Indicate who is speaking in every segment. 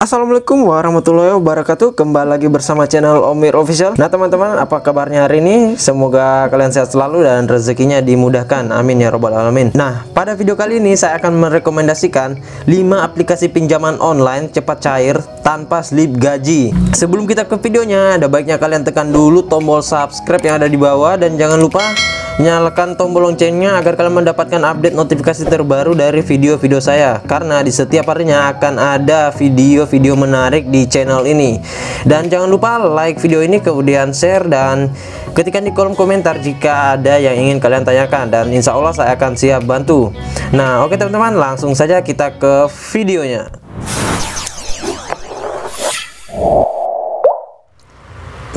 Speaker 1: Assalamualaikum warahmatullahi wabarakatuh. Kembali lagi bersama channel Omir Official. Nah teman-teman, apa kabarnya hari ini? Semoga kalian sehat selalu dan rezekinya dimudahkan, amin ya robbal alamin. Nah, pada video kali ini saya akan merekomendasikan 5 aplikasi pinjaman online cepat cair tanpa slip gaji. Sebelum kita ke videonya, ada baiknya kalian tekan dulu tombol subscribe yang ada di bawah, dan jangan lupa nyalakan tombol loncengnya agar kalian mendapatkan update notifikasi terbaru dari video-video saya, karena di setiap harinya akan ada video-video menarik di channel ini. Dan jangan lupa like video ini, kemudian share, dan ketikkan di kolom komentar jika ada yang ingin kalian tanyakan, dan insya Allah saya akan siap bantu. Nah oke teman-teman, langsung saja kita ke videonya.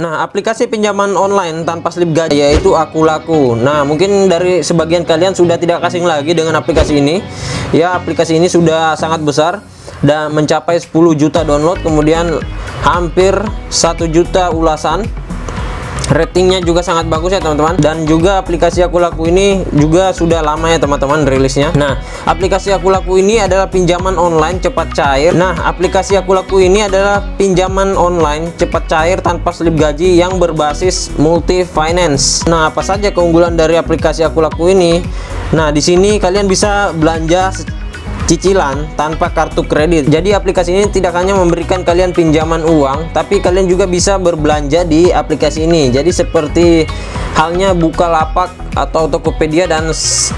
Speaker 1: Nah, aplikasi pinjaman online tanpa slip gaji yaitu Akulaku. Nah, mungkin dari sebagian kalian sudah tidak asing lagi dengan aplikasi ini. Ya, aplikasi ini sudah sangat besar dan mencapai 10 juta download, kemudian hampir 1 juta ulasan. Ratingnya juga sangat bagus ya teman-teman. Dan juga aplikasi Akulaku ini juga sudah lama ya teman-teman rilisnya. Nah, aplikasi Akulaku ini adalah pinjaman online cepat cair. Nah, aplikasi Akulaku ini adalah pinjaman online cepat cair tanpa slip gaji yang berbasis multi finance. Nah, apa saja keunggulan dari aplikasi Akulaku ini? Nah, di sini kalian bisa belanja cicilan tanpa kartu kredit. Jadi aplikasi ini tidak hanya memberikan kalian pinjaman uang, tapi kalian juga bisa berbelanja di aplikasi ini. Jadi seperti halnya Bukalapak atau Tokopedia dan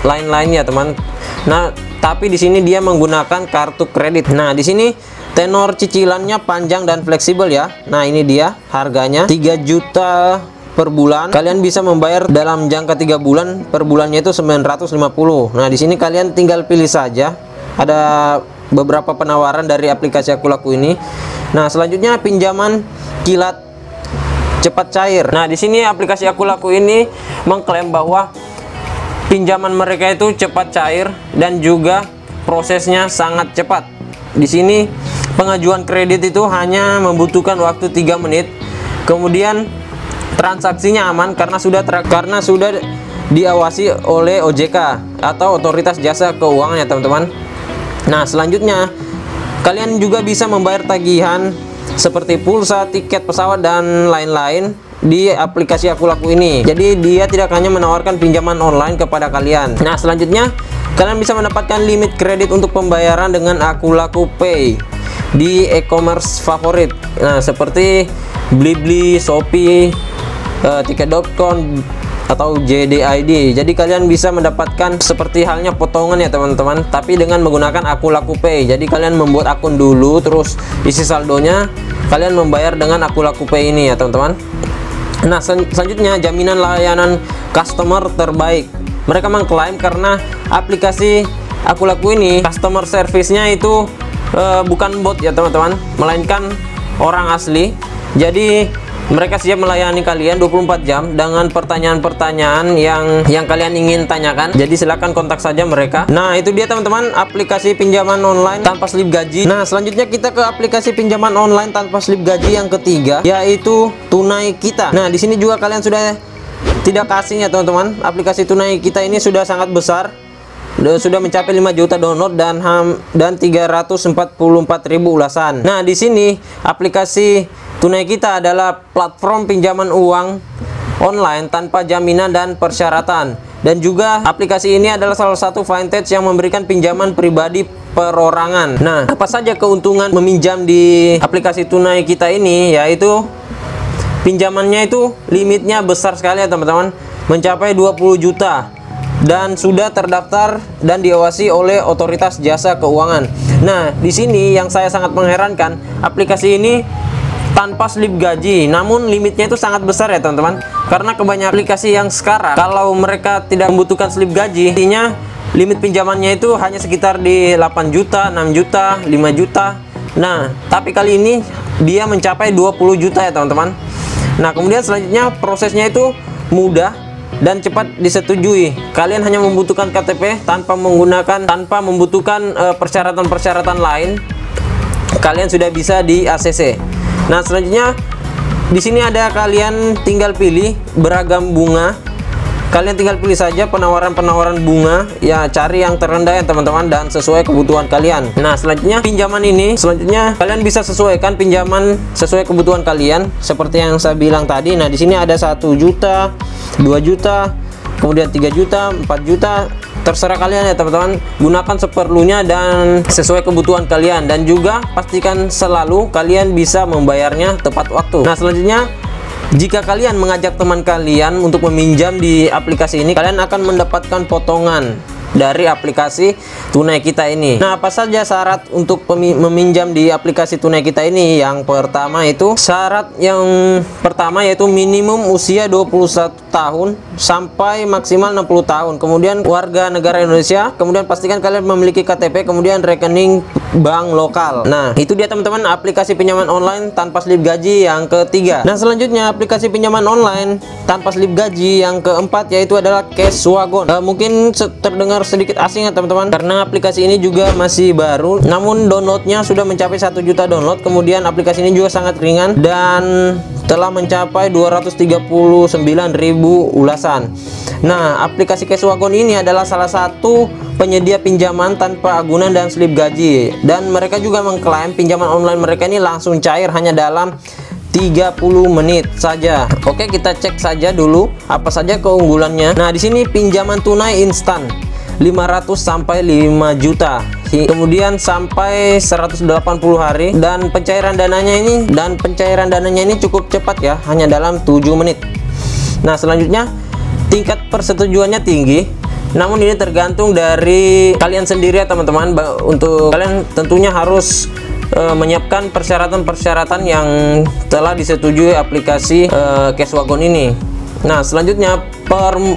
Speaker 1: lain-lainnya, teman. Nah, tapi di sini dia menggunakan kartu kredit. Nah, di sini tenor cicilannya panjang dan fleksibel ya. Nah, ini dia harganya 3 juta per bulan. Kalian bisa membayar dalam jangka 3 bulan, per bulannya itu 950. Nah, di sini kalian tinggal pilih saja. Ada beberapa penawaran dari aplikasi Akulaku ini. Nah, selanjutnya pinjaman kilat cepat cair. Nah, di sini aplikasi Akulaku ini mengklaim bahwa pinjaman mereka itu cepat cair dan juga prosesnya sangat cepat. Di sini pengajuan kredit itu hanya membutuhkan waktu 3 menit. Kemudian transaksinya aman karena sudah diawasi oleh OJK atau Otoritas Jasa Keuangan ya teman-teman. Nah, selanjutnya kalian juga bisa membayar tagihan seperti pulsa, tiket pesawat, dan lain-lain di aplikasi Akulaku ini. Jadi dia tidak hanya menawarkan pinjaman online kepada kalian. Nah, selanjutnya kalian bisa mendapatkan limit kredit untuk pembayaran dengan Akulaku Pay di e-commerce favorit. Nah, seperti Blibli, Shopee, tiket.com atau JDID. Jadi kalian bisa mendapatkan seperti halnya potongan ya teman-teman, tapi dengan menggunakan Akulaku Pay. Jadi kalian membuat akun dulu, terus isi saldonya kalian membayar dengan Akulaku Pay ini ya teman-teman. Nah, selanjutnya jaminan layanan customer terbaik. Mereka mengklaim karena aplikasi Akulaku ini customer service-nya itu bukan bot ya teman-teman, melainkan orang asli. Jadi mereka siap melayani kalian 24 jam dengan pertanyaan-pertanyaan yang kalian ingin tanyakan. Jadi silahkan kontak saja mereka. Nah, itu dia teman-teman aplikasi pinjaman online tanpa slip gaji. Nah, selanjutnya kita ke aplikasi pinjaman online tanpa slip gaji yang ketiga, yaitu Tunai Kita. Nah, di sini juga kalian sudah tidak asing ya teman-teman. Aplikasi Tunai Kita ini sudah sangat besar. Sudah mencapai 5 juta download dan 344.000 ulasan. Nah, di sini aplikasi Tunai Kita adalah platform pinjaman uang online tanpa jaminan dan persyaratan. Dan juga aplikasi ini adalah salah satu fintech yang memberikan pinjaman pribadi perorangan. Nah, apa saja keuntungan meminjam di aplikasi Tunai Kita ini? Yaitu pinjamannya itu limitnya besar sekali ya teman-teman, mencapai 20 juta. Dan sudah terdaftar dan diawasi oleh Otoritas Jasa Keuangan. Nah, di sini yang saya sangat mengherankan, aplikasi ini tanpa slip gaji, namun limitnya itu sangat besar ya teman-teman. Karena kebanyakan aplikasi yang sekarang, kalau mereka tidak membutuhkan slip gaji, artinya limit pinjamannya itu hanya sekitar di 8 juta, 6 juta, 5 juta. Nah, tapi kali ini dia mencapai 20 juta ya teman-teman. Nah, kemudian selanjutnya prosesnya itu mudah dan cepat disetujui. Kalian hanya membutuhkan KTP tanpa membutuhkan persyaratan-persyaratan lain. Kalian sudah bisa di ACC. Nah, selanjutnya di sini ada kalian tinggal pilih beragam bunga kalian tinggal pilih saja penawaran-penawaran bunga, ya cari yang terendah ya teman-teman, dan sesuai kebutuhan kalian. Nah, selanjutnya pinjaman ini, kalian bisa sesuaikan pinjaman sesuai kebutuhan kalian seperti yang saya bilang tadi. Nah, di sini ada 1 juta, 2 juta, kemudian 3 juta, 4 juta, terserah kalian ya teman-teman. Gunakan seperlunya dan sesuai kebutuhan kalian, dan juga pastikan selalu kalian bisa membayarnya tepat waktu. Nah, selanjutnya jika kalian mengajak teman kalian untuk meminjam di aplikasi ini, kalian akan mendapatkan potongan dari aplikasi Tunai Kita ini. Nah, apa saja syarat untuk meminjam di aplikasi Tunai Kita ini? Yang pertama itu, syarat yang pertama yaitu minimum usia 21 tahun sampai maksimal 60 tahun. Kemudian warga negara Indonesia. Kemudian pastikan kalian memiliki KTP, kemudian rekening bank lokal. Nah, itu dia teman-teman aplikasi pinjaman online tanpa slip gaji yang ketiga. Nah, selanjutnya aplikasi pinjaman online tanpa slip gaji yang keempat yaitu adalah Cashwagon. Mungkin terdengar sedikit asing ya teman-teman, karena aplikasi ini juga masih baru, namun downloadnya sudah mencapai 1 juta download. Kemudian aplikasi ini juga sangat ringan dan telah mencapai 239.000 ulasan. Nah, aplikasi Cashwagon ini adalah salah satu penyedia pinjaman tanpa agunan dan slip gaji, dan mereka juga mengklaim pinjaman online mereka ini langsung cair hanya dalam 30 menit saja. Oke, kita cek saja dulu apa saja keunggulannya. Nah, di sini pinjaman tunai instan 500 sampai 5 juta. Kemudian sampai 180 hari, dan pencairan dananya ini cukup cepat ya, hanya dalam 7 menit. Nah, selanjutnya tingkat persetujuannya tinggi, namun ini tergantung dari kalian sendiri ya teman-teman. Untuk kalian tentunya harus menyiapkan persyaratan-persyaratan yang telah disetujui aplikasi Cashwagon ini. Nah, selanjutnya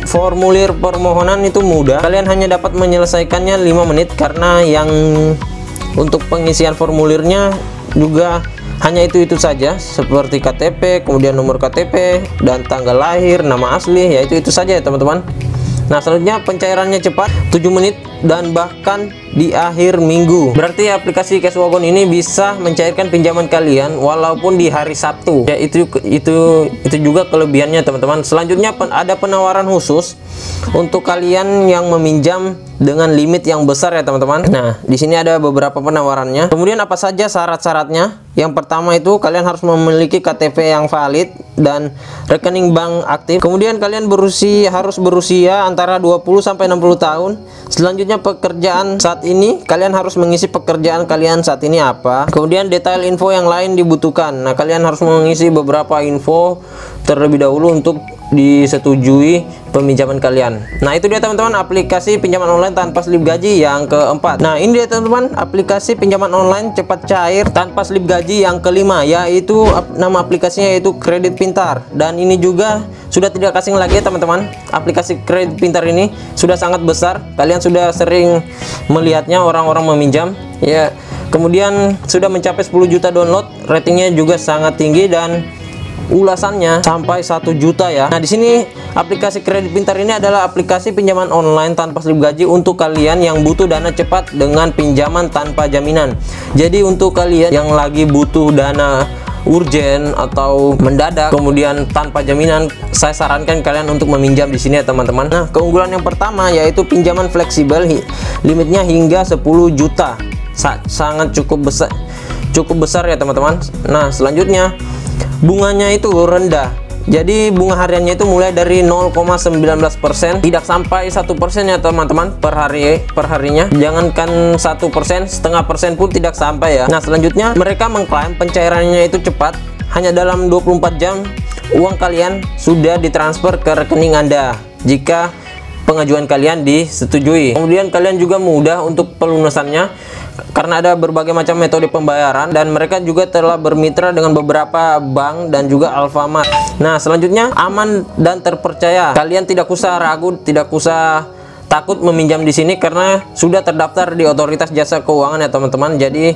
Speaker 1: formulir permohonan itu mudah. Kalian hanya dapat menyelesaikannya 5 menit, karena yang untuk pengisian formulirnya juga hanya itu saja, seperti KTP, kemudian nomor KTP dan tanggal lahir, nama asli, ya itu saja ya teman-teman. Nah, selanjutnya pencairannya cepat, 7 menit dan bahkan di akhir minggu. Berarti aplikasi Cashwagon ini bisa mencairkan pinjaman kalian walaupun di hari Sabtu. Ya, itu juga kelebihannya teman-teman. Selanjutnya ada penawaran khusus untuk kalian yang meminjam dengan limit yang besar ya teman-teman. Nah, di sini ada beberapa penawarannya. Kemudian apa saja syarat-syaratnya? Yang pertama itu kalian harus memiliki KTP yang valid dan rekening bank aktif. Kemudian kalian harus berusia antara 20 sampai 60 tahun. Selanjutnya pekerjaan saat ini, kalian harus mengisi pekerjaan kalian saat ini apa. Kemudian detail info yang lain dibutuhkan. Nah, kalian harus mengisi beberapa info terlebih dahulu untuk disetujui peminjaman kalian. Nah, itu dia teman-teman aplikasi pinjaman online tanpa slip gaji yang keempat. Nah, ini dia teman-teman aplikasi pinjaman online cepat cair tanpa slip gaji yang kelima, yaitu nama aplikasinya yaitu Kredit Pintar. Dan ini juga sudah tidak asing lagi ya teman-teman. Aplikasi Kredit Pintar ini sudah sangat besar. Kalian sudah sering melihatnya orang-orang meminjam ya. Kemudian sudah mencapai 10 juta download, ratingnya juga sangat tinggi dan ulasannya sampai 1 juta ya. Nah, di sini aplikasi Kredit Pintar ini adalah aplikasi pinjaman online tanpa slip gaji untuk kalian yang butuh dana cepat dengan pinjaman tanpa jaminan. Jadi untuk kalian yang lagi butuh dana urgen atau mendadak kemudian tanpa jaminan, saya sarankan kalian untuk meminjam di sini ya teman-teman. Nah, keunggulan yang pertama yaitu pinjaman fleksibel, limitnya hingga 10 juta. Sangat cukup besar ya teman-teman. Nah, selanjutnya bunganya itu rendah. Jadi bunga hariannya itu mulai dari 0,19%, tidak sampai 1% ya teman-teman per harinya. Jangankan 1%, setengah persen pun tidak sampai ya. Nah, selanjutnya mereka mengklaim pencairannya itu cepat, hanya dalam 24 jam uang kalian sudah ditransfer ke rekening Anda jika pengajuan kalian disetujui. Kemudian kalian juga mudah untuk pelunasannya karena ada berbagai macam metode pembayaran, dan mereka juga telah bermitra dengan beberapa bank dan juga Alfamart. Nah, selanjutnya aman dan terpercaya. Kalian tidak usah ragu, tidak usah takut meminjam di sini karena sudah terdaftar di Otoritas Jasa Keuangan ya teman-teman. Jadi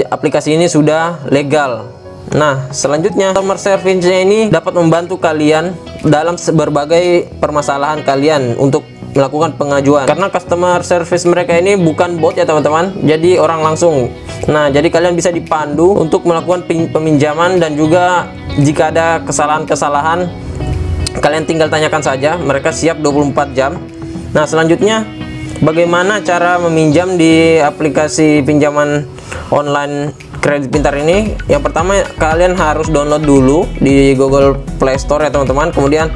Speaker 1: aplikasi ini sudah legal. Nah, selanjutnya customer service-nya ini dapat membantu kalian dalam berbagai permasalahan kalian untuk melakukan pengajuan, karena customer service mereka ini bukan bot ya teman-teman, jadi orang langsung. Nah, jadi kalian bisa dipandu untuk melakukan peminjaman, dan juga jika ada kesalahan-kesalahan kalian tinggal tanyakan saja, mereka siap 24 jam. Nah, selanjutnya bagaimana cara meminjam di aplikasi pinjaman online kredit pintar ini? Yang pertama, kalian harus download dulu di Google Play Store ya teman-teman. Kemudian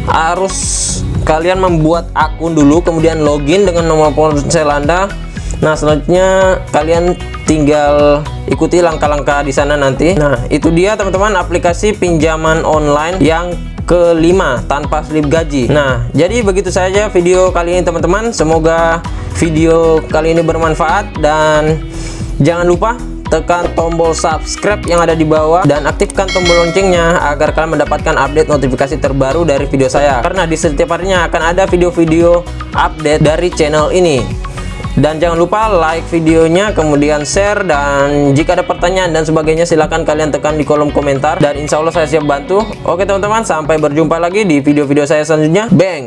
Speaker 1: harus kalian membuat akun dulu, kemudian login dengan nomor ponsel Anda. Nah, selanjutnya kalian tinggal ikuti langkah-langkah di sana nanti. Nah, itu dia teman-teman aplikasi pinjaman online yang kelima tanpa slip gaji. Nah, jadi begitu saja video kali ini teman-teman. Semoga video kali ini bermanfaat, dan jangan lupa tekan tombol subscribe yang ada di bawah dan aktifkan tombol loncengnya agar kalian mendapatkan update notifikasi terbaru dari video saya, karena di setiap harinya akan ada video-video update dari channel ini. Dan jangan lupa like videonya, kemudian share, dan jika ada pertanyaan dan sebagainya silahkan kalian tekan di kolom komentar, dan insya Allah saya siap bantu. Oke teman-teman, sampai berjumpa lagi di video-video saya selanjutnya. Bang!